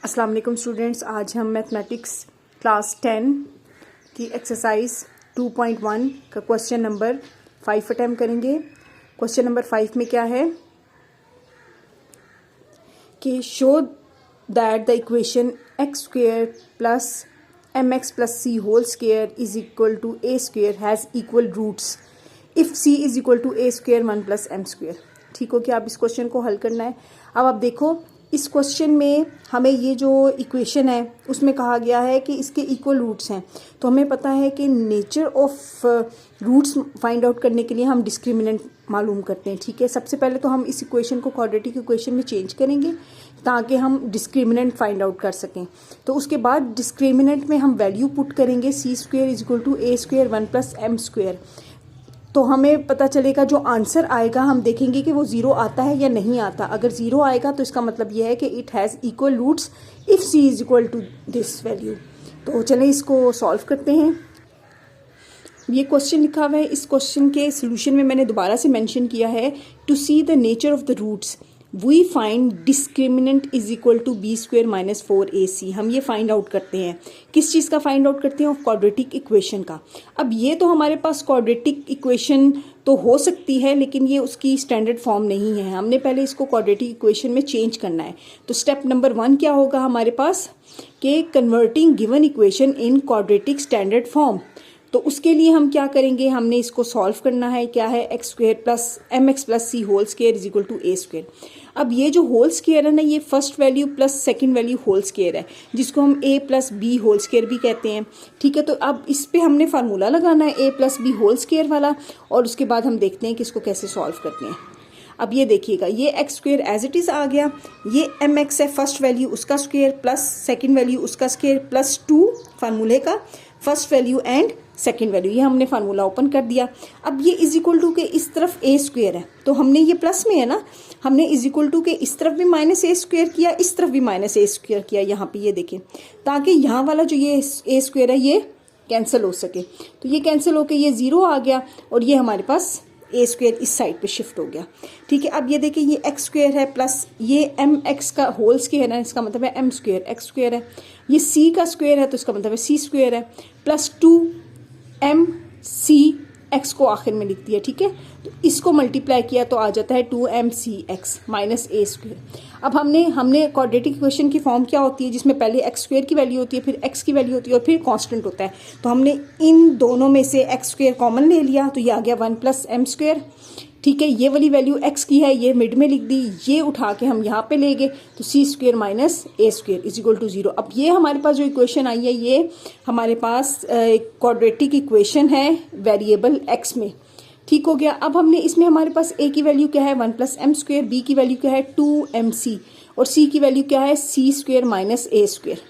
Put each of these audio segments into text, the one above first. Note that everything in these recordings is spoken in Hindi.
अस्सलाम वालेकुम स्टूडेंट्स, आज हम मैथमेटिक्स क्लास 10 की एक्सरसाइज 2.1 का क्वेश्चन नंबर 5 अटैम्प्ट करेंगे। क्वेश्चन नंबर 5 में क्या है कि show that the equation X square plus M X plus C whole square is equal to A square has equal roots if C is equal to A square 1 plus M square. ठीक हो, क्या अब इस क्वेश्चन को हल करना है। अब आप देखो, इस क्वेश्चन में हमें ये जो इक्वेशन है उसमें कहा गया है कि इसके इक्वल रूट्स हैं। तो हमें पता है कि nature of roots find out करने के लिए हम डिस्क्रिमिनेंट मालूम करते हैं। ठीक है, सबसे पहले तो हम इस इक्वेशन को क्वाड्रेटिक इक्वेशन में चेंज करेंगे ताकि हम डिस्क्रिमिनेंट फाइंड आउट कर सकें। तो उसके बाद डिस्क्रिमिनेंट में हम वैल्यू पुट करेंगे C square is equal to A square 1 plus M square. तो हमें पता चलेगा जो आंसर आएगा हम देखेंगे कि वो ज़ीरो आता है या नहीं आता। अगर ज़ीरो आएगा तो इसका मतलब ये है कि it has equal roots if C is equal to this value. तो चलें इसको सॉल्व करते हैं। ये क्वेश्चन लिखा हुआ है, इस क्वेश्चन के सोल्यूशन में मैंने दोबारा से मेंशन किया है to see the nature of the roots we find discriminant is equal to B square minus 4ac। हम ये फाइंड आउट करते हैं, किस चीज़ का फाइंड आउट करते हैं, ऑफ क्वाड्रेटिक इक्वेशन का। अब ये तो हमारे पास क्वाड्रेटिक इक्वेशन तो हो सकती है लेकिन ये उसकी स्टैंडर्ड फॉर्म नहीं है। हमने पहले इसको क्वाड्रेटिक इक्वेशन में चेंज करना है। तो स्टेप नंबर 1 क्या होगा हमारे पास कि converting given equation in quadratic standard form. तो उसके लिए हम क्या करेंगे, हमने इसको सॉल्व करना है। क्या है, X square plus M X plus C whole square is equal to A square. अब ये जो होल स्क्वेयर है ना, ये first value plus second value whole square है, जिसको हम A plus B whole square भी कहते हैं। ठीक है, तो अब इस पे हमने फार्मूला लगाना है ए प्लस बी होल स्क्वेयर वाला, और उसके बाद हम देखते हैं कि इसको कैसे सॉल्व करते हैं। अब ये देखिएगा, ये X square as it is आ गया, ये एम एक्स है फर्स्ट वैल्यू उसका स्क्वेयर प्लस सेकंड वैल्यू उसका स्क्वेयर प्लस 2 फार्मूले का first value and second value, ये हमने फार्मूला ओपन कर दिया। अब ये इज इक्वल टू के इस तरफ ए स्क्वेयर है, तो हमने ये प्लस में है ना, हमने इज इक्वल टू के इस तरफ भी माइनस ए स्क्वेयर किया, इस तरफ भी माइनस ए स्क्वेयर किया यहाँ पे, ये देखें, ताकि यहाँ वाला जो ये ए स्क्वेयर है ये कैंसिल हो सके। तो ये कैंसिल होके ये ज़ीरो आ गया और ये हमारे पास ए स्क्वेयर इस साइड पे शिफ्ट हो गया। ठीक है, अब ये देखिए, ये एक्स स्क्वेयर है प्लस ये एम एक्स का होल स्क्वेयर है, इसका मतलब है एम स्क्वेयर एक्स स्क्वेयर है, ये सी का स्क्वेयर है तो इसका मतलब है सी स्क्वेयर है, प्लस 2 एम सी एक्स को आखिर में लिख दिया। ठीक है, तो इसको मल्टीप्लाई किया तो आ जाता है 2mcx माइनस ए स्क्वेयर। अब हमने क्वाड्रेटिक इक्वेशन की फॉर्म क्या होती है, जिसमें पहले एक्स स्क्वेयर की वैल्यू होती है, फिर एक्स की वैल्यू होती है और फिर कांस्टेंट होता है। तो हमने इन दोनों में से एक्स स्क्वेयर कॉमन ले लिया, तो ये आ गया 1 प्लस एम स्क्वेयर। ठीक है, ये वाली वैल्यू एक्स की है, ये मिड में लिख दी, ये उठा के हम यहाँ पे ले गए, तो C square minus A square is equal to 0। अब ये हमारे पास जो इक्वेशन आई है ये हमारे पास क्वाड्रेटिक इक्वेशन है वेरिएबल एक्स में। ठीक हो गया। अब हमने इसमें हमारे पास ए की वैल्यू क्या है 1 प्लस एम स्क्वेयर, बी की वैल्यू क्या है 2mc और सी की वैल्यू क्या है सी स्क्वेयर माइनस ए स्क्वेयर।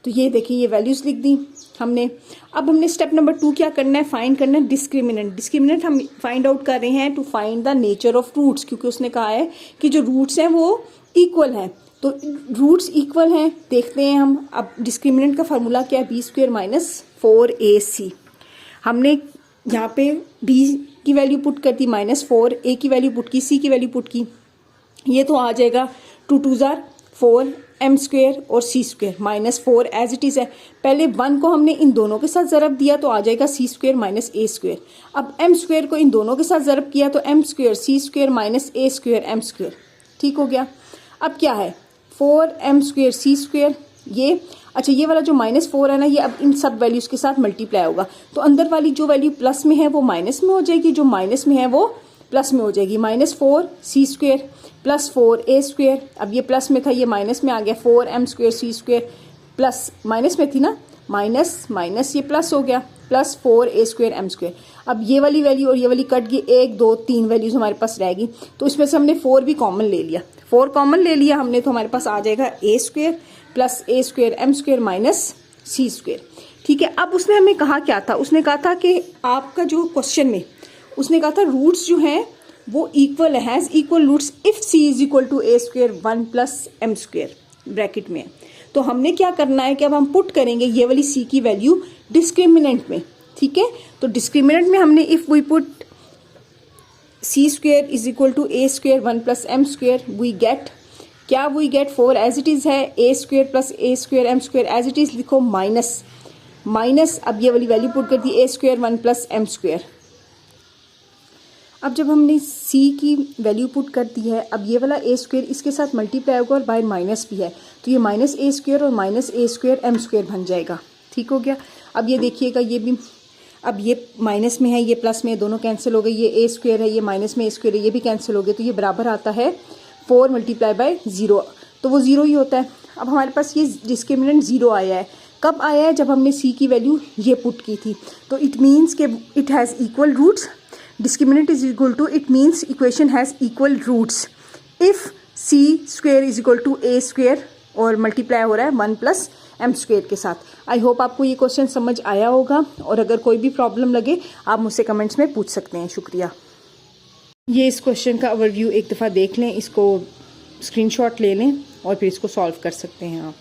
तो ये देखिए, ये वैल्यूज लिख दी हमने। अब हमने स्टेप नंबर 2 क्या करना है, फाइंड करना है डिस्क्रिमिनेंट। डिस्क्रिमिनेंट हम फाइंड आउट कर रहे हैं to find the nature of roots, क्योंकि उसने कहा है कि जो रूट्स हैं वो इक्वल हैं। तो रूट्स इक्वल हैं, देखते हैं हम। अब डिस्क्रिमिनेंट का फार्मूला क्या है, बी स्क्वेयर माइनस 4ac। हमने यहाँ पे बी की वैल्यू पुट कर दी -4, ए की वैल्यू पुट की, सी की वैल्यू पुट की, ये तो आ जाएगा 2 2 जार 4 एम स्क्वेयर और C square -4 as it is है। पहले 1 को हमने इन दोनों के साथ ज़रब दिया तो आ जाएगा सी स्क्वेयर माइनस ए स्क्वेयर। अब एम स्क्वेयर को इन दोनों के साथ ज़रब किया तो M square C square minus A square M square. ठीक हो गया। अब क्या है 4m स्क्वेयर सी स्क्वेयर, ये अच्छा, ये वाला जो -4 है ना, ये अब इन सब वैल्यूज़ के साथ मल्टीप्लाई होगा, तो अंदर वाली जो वैल्यू प्लस में है वो माइनस में हो जाएगी, जो माइनस में है वो प्लस में हो जाएगी। -4 सी स्क्वेयर प्लस 4 ए स्क्वेयर, अब ये प्लस में था ये माइनस में आ गया, 4m square C square plus minus में थी ना, माइनस माइनस ये प्लस हो गया, plus 4a square M square. अब ये वाली वैल्यू और ये वाली कट गई, 1 2 3 वैल्यूज हमारे पास रहेगी, तो इसमें से हमने 4 भी कॉमन ले लिया। 4 कॉमन ले लिया हमने, तो हमारे पास आ जाएगा ए square plus A square M square minus C square. ठीक है, अब उसने हमें कहा क्या था, उसने कहा था कि आपका जो क्वेश्चन में उसने कहा था रूट्स जो हैं वो equal has equal roots if C is equal to A square 1 plus M square bracket में। तो हमने क्या करना है कि अब हम पुट करेंगे ये वाली सी की वैल्यू डिस्क्रिमिनेंट में। ठीक है, तो डिस्क्रिमिनेंट में हमने if we put C square is equal to A square 1 plus M square we get क्या we get 4 as it is है A square plus A square M square as it is लिखो माइनस अब ये वाली वैल्यू पुट कर दी A square 1 plus M square. अब जब हमने c की वैल्यू पुट कर दी है, अब ये वाला ए स्क्वेयर इसके साथ मल्टीप्लाई होगा और बाय माइनस भी है, तो ये माइनस ए स्क्वेयर और minus A square M square बन जाएगा। ठीक हो गया। अब ये देखिएगा, ये भी अब ये माइनस में है, ये प्लस में है, दोनों कैंसिल हो गए। ये ए स्क्वेयर है, ये माइनस में ए स्क्वेयर है, ये भी कैंसिल हो गए, तो ये बराबर आता है 4 मल्टीप्लाई बाय 0, तो वो 0 ही होता है। अब हमारे पास ये डिस्क्रिमिनेंट 0 आया है। कब आया है? जब हमने c की वैल्यू ये पुट की थी। तो इट मीन्स के it has equal roots, discriminant is equal to, it means equation has equal roots if c square is equal to a square और मल्टीप्लाई हो रहा है 1 प्लस एम स्क्वेयर के साथ। आई होप आपको ये क्वेश्चन समझ आया होगा, और अगर कोई भी प्रॉब्लम लगे आप मुझसे कमेंट्स में पूछ सकते हैं। शुक्रिया। ये इस क्वेश्चन का ओवरव्यू एक दफ़ा देख लें, इसको स्क्रीनशॉट ले लें और फिर इसको सॉल्व कर सकते हैं आप।